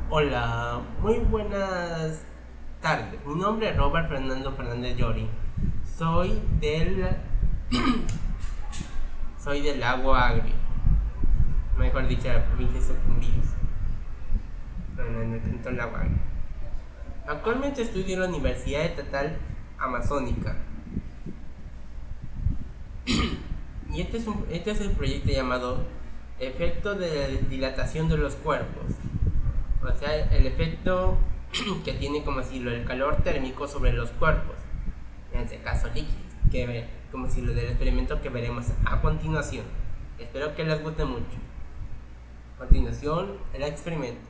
Hola, muy buenas tardes. Mi nombre es Robert Fernando Fernández Llori. Soy del soy del Agua Agrio, mejor dicho, de la provincia de Sucumbíos, en el cantón Lago Agrio. Actualmente estudio en la Universidad Estatal Amazónica y este es el proyecto llamado Efecto de dilatación de los cuerpos. O sea, el efecto que tiene como decirlo el calor térmico sobre los cuerpos, en este caso líquidos, como si lo del experimento que veremos a continuación. Espero que les guste mucho. A continuación, el experimento.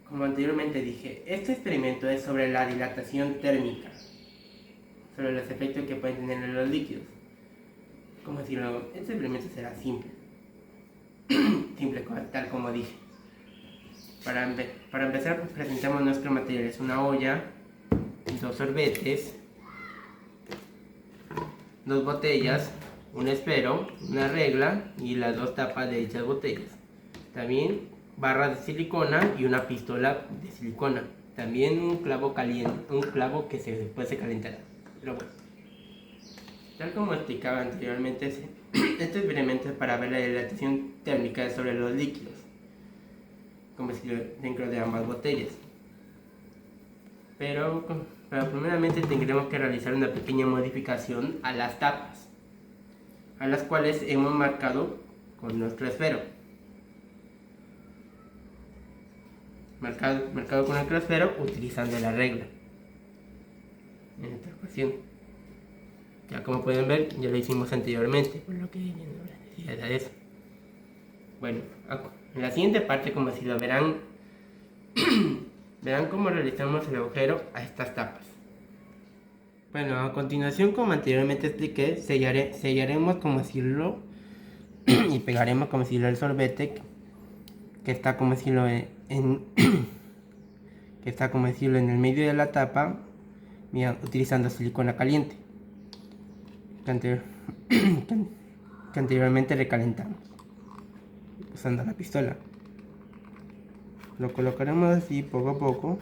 Como anteriormente dije, este experimento es sobre la dilatación térmica, sobre los efectos que pueden tener en los líquidos. Como decirlo, este experimento será simple, simple tal como dije. Para empezar, pues presentamos nuestros materiales: una olla, dos sorbetes, dos botellas, un espero, una regla y las dos tapas de dichas botellas. También barras de silicona y una pistola de silicona. También un clavo caliente, un clavo que después se calentará. Pero bueno, tal como explicaba anteriormente, este experimento es para ver la dilatación térmica sobre los líquidos, como si dentro de ambas botellas. Pero, pero primeramente tendremos que realizar una pequeña modificación a las tapas, a las cuales hemos marcado con nuestro esfero. Marcado con nuestro esfero utilizando la regla. En esta ocasión, ya como pueden ver, ya lo hicimos anteriormente, por lo que no habrá necesidad de eso. Bueno, en la siguiente parte, como si lo verán, verán cómo realizamos el agujero a estas tapas. Bueno, a continuación, como anteriormente expliqué, sellaremos como decirlo y pegaremos como decirlo el sorbete que está como decirlo que está como decirlo en el medio de la tapa, utilizando silicona caliente que, que anteriormente recalentamos usando la pistola. Lo colocaremos así poco a poco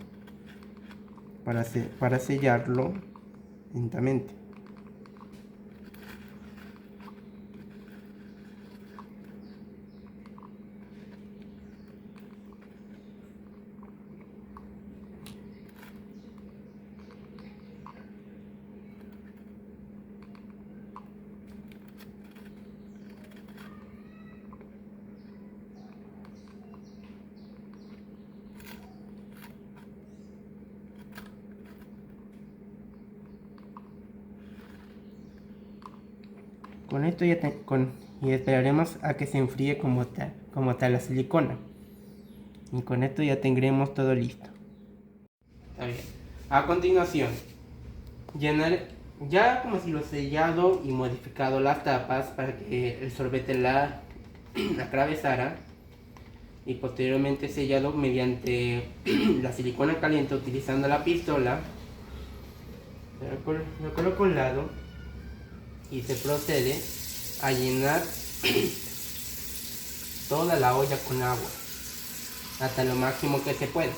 para sellarlo lentamente. Con esto y esperaremos a que se enfríe como tal la silicona. Y con esto ya tendremos todo listo. Está bien. A continuación, llenar ya como si lo sellado y modificado las tapas para que el sorbete la atravesara, y posteriormente sellado mediante la silicona caliente utilizando la pistola. Lo coloco a un lado y se procede a llenar toda la olla con agua hasta lo máximo que se pueda.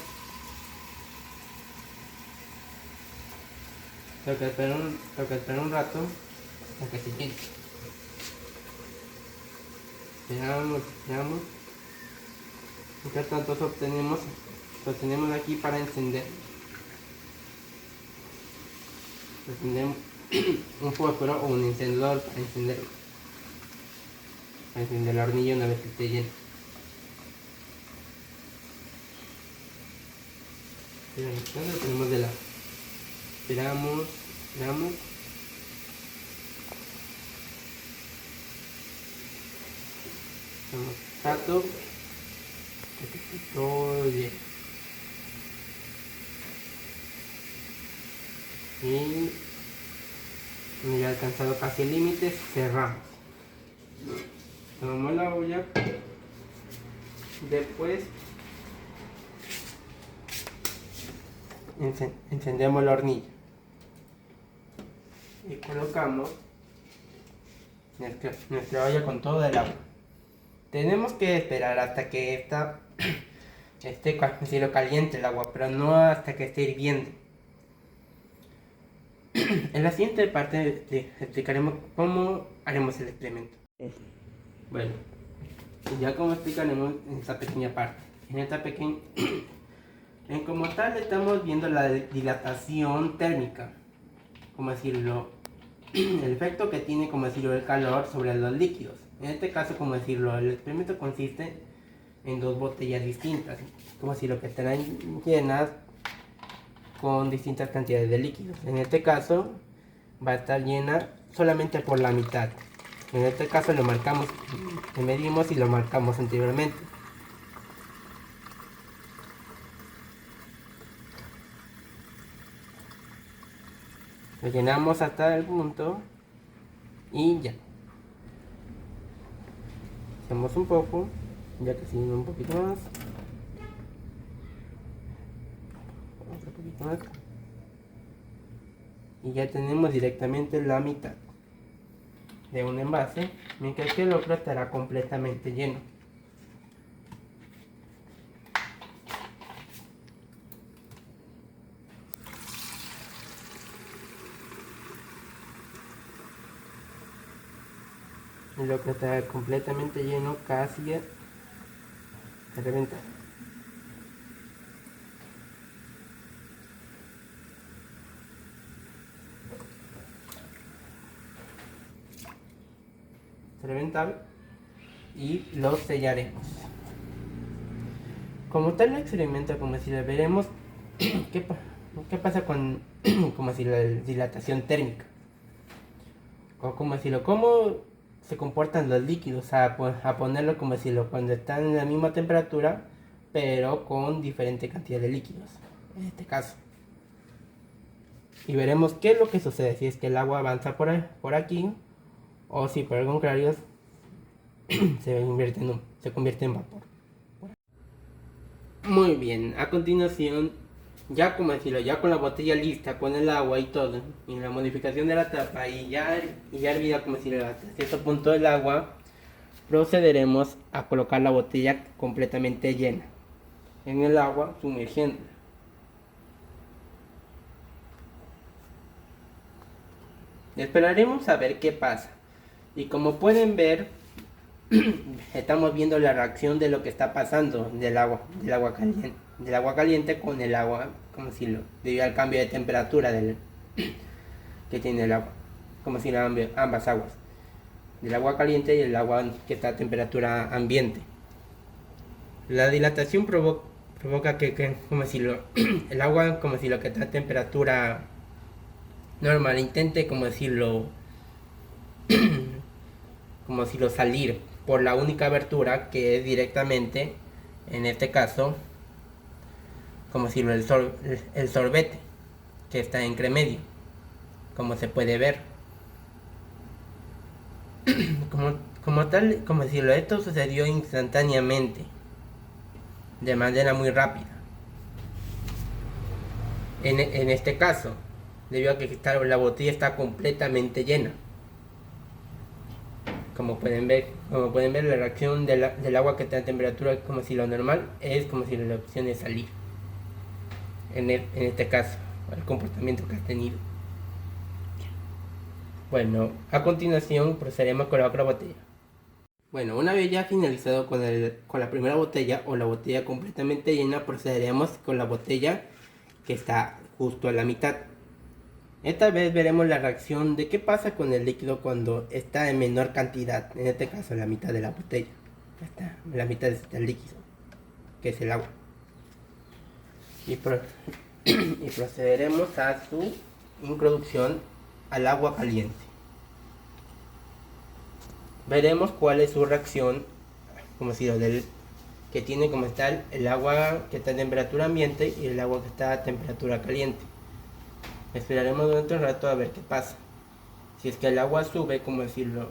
Tengo que esperar un rato hasta que se llene. Veamos. Mientras tanto sostenemos aquí para encender. Encendemos un fósforo o un encendedor para encender la hornilla una vez que esté llena. Lo tenemos de lado. Esperamos. Estamos rato hasta que esté todo bien. Y cuando ya alcanzado casi el límite, cerramos. Tomamos la olla. Después encendemos la hornilla y colocamos nuestra olla con todo el agua. Tenemos que esperar hasta que esta esté caliente el agua, pero no hasta que esté hirviendo. En la siguiente parte explicaremos cómo haremos el experimento. Bueno, ya como explicaremos en esta pequeña parte. En esta pequeña... como tal estamos viendo la dilatación térmica, como decirlo, el efecto que tiene, como decirlo, el calor sobre los líquidos. En este caso, como decirlo, el experimento consiste en dos botellas distintas, como decirlo, que estarán llenas con distintas cantidades de líquidos. En este caso va a estar llena solamente por la mitad. En este caso lo marcamos, lo medimos y lo marcamos anteriormente. Lo llenamos hasta el punto y ya. Hacemos un poco, ya que sigue un poquito más. Otro poquito más. Y ya tenemos directamente la mitad de un envase, mientras que el otro estará completamente lleno. El otro estará completamente lleno, casi a reventar. Reventar y lo sellaremos. Como tal el experimento, como si lo veremos qué pasa con como si la dilatación térmica, o como decirlo, cómo se comportan los líquidos a ponerlo, como decirlo, cuando están en la misma temperatura pero con diferente cantidad de líquidos en este caso. Y veremos qué es lo que sucede si es que el agua avanza por aquí, o si por el contrario se convierte en vapor. Muy bien, a continuación, ya como decirlo, ya con la botella lista, con el agua y todo, y la modificación de la tapa y ya hervida, como decirlo, hasta cierto punto del agua, procederemos a colocar la botella completamente llena en el agua, sumergiendo. Esperaremos a ver qué pasa. Y como pueden ver, estamos viendo la reacción de lo que está pasando del agua caliente con el agua, como si debido al cambio de temperatura que tiene el agua, como si ambas aguas, del agua caliente y el agua que está a temperatura ambiente. La dilatación provoca que como si el agua, como si lo que está a temperatura normal intente, como decirlo, como si lo salir por la única abertura que es directamente, en este caso, como si el sorbete que está entre medio, como se puede ver. como tal, como decirlo, esto sucedió instantáneamente, de manera muy rápida. En este caso, debido a que la botella está completamente llena. Como pueden ver, la reacción del agua que está a temperatura, como si lo normal es como si la opción es salir. En este caso, el comportamiento que ha tenido. Bueno, a continuación procederemos con la otra botella. Bueno, una vez ya finalizado con la primera botella o la botella completamente llena, procederemos con la botella que está justo a la mitad. Esta vez veremos la reacción de qué pasa con el líquido cuando está en menor cantidad, en este caso la mitad de la botella. La mitad del líquido, que es el agua. Y procederemos a su introducción al agua caliente. Veremos cuál es su reacción, como si que tiene como está el agua que está a temperatura ambiente y el agua que está a temperatura caliente. Esperaremos durante un rato a ver qué pasa. Si es que el agua sube, como decirlo,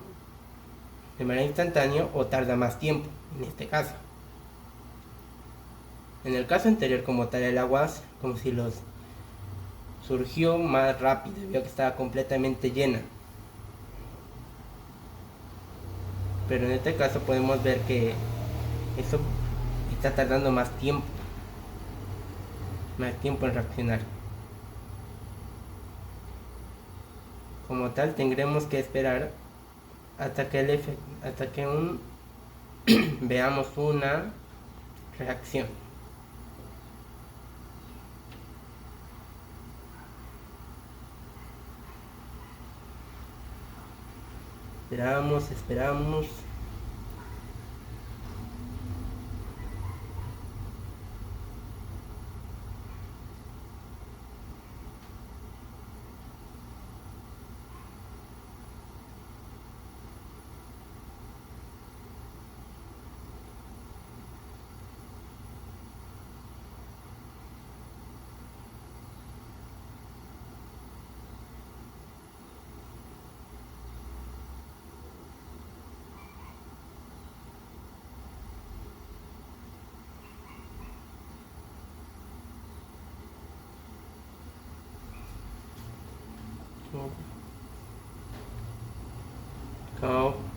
de manera instantánea o tarda más tiempo, en este caso. En el caso anterior, como tal, el agua, como si surgió más rápido, vio que estaba completamente llena. Pero en este caso podemos ver que eso está tardando más tiempo. más tiempo en reaccionar. Como tal, tendremos que esperar hasta que veamos una reacción. Esperamos.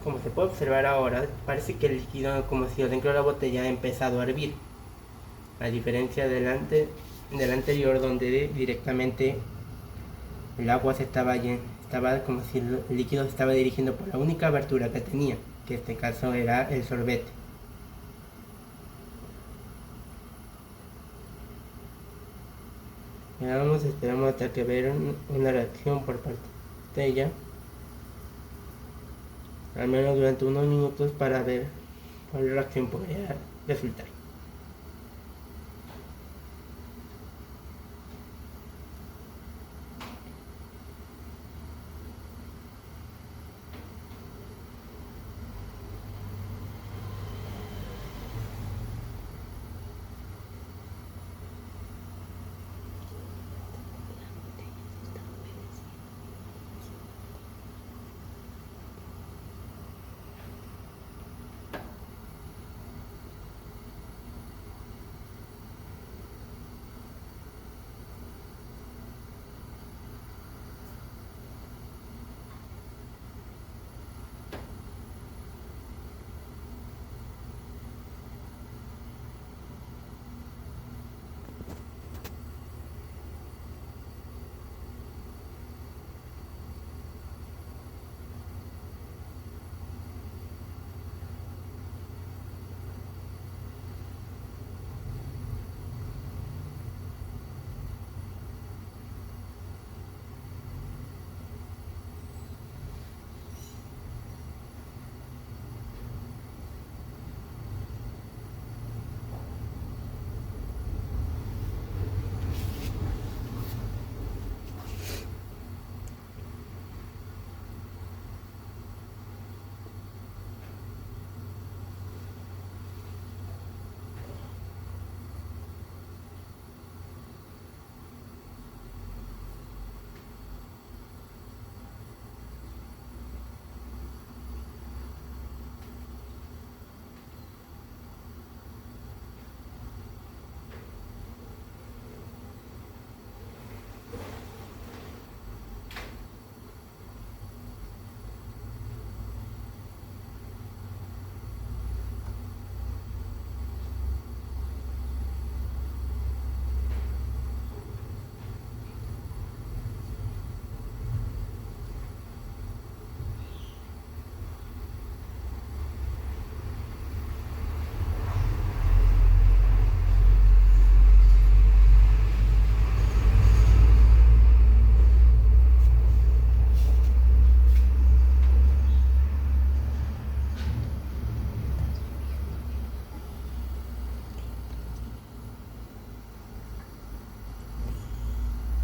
Como se puede observar ahora, parece que el líquido, como si dentro de la botella, ha empezado a hervir. A diferencia del anterior, donde directamente el agua estaba como si el líquido se estaba dirigiendo por la única abertura que tenía, que en este caso era el sorbete. Esperamos hasta que vea una reacción por parte de ella, al menos durante unos minutos, para ver cuál reacción podría resultar.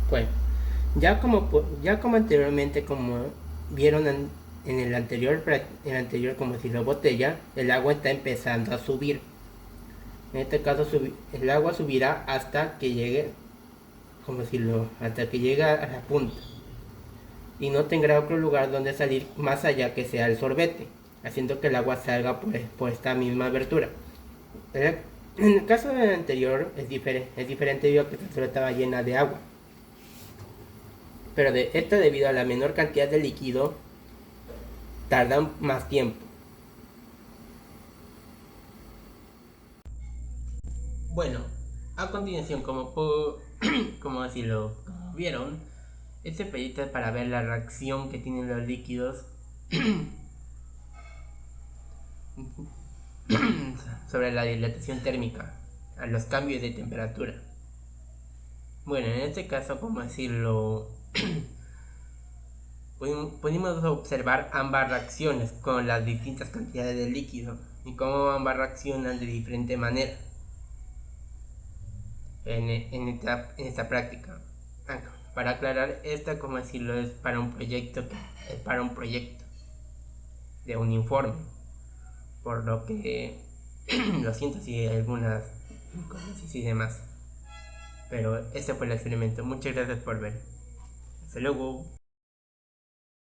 Bueno, ya como anteriormente, como vieron en el anterior como si la botella, el agua está empezando a subir. En este caso el agua subirá hasta que llegue, hasta que llegue a la punta. Y no tendrá otro lugar donde salir más allá que sea el sorbete, haciendo que el agua salga por esta misma abertura. En el caso del anterior es diferente debido a que esta estaba llena de agua. Pero esto debido a la menor cantidad de líquido tardan más tiempo. Bueno, A continuación, como si lo vieron, este proyecto es para ver la reacción que tienen los líquidos sobre la dilatación térmica a los cambios de temperatura. Bueno, en este caso, como decirlo, pudimos observar ambas reacciones con las distintas cantidades de líquido y cómo ambas reaccionan de diferente manera en esta práctica. Para aclarar, esta, como decirlo, es para un proyecto de un informe, por lo que lo siento si hay algunas cosas y demás, pero este fue el experimento. Muchas gracias por ver. Hasta luego.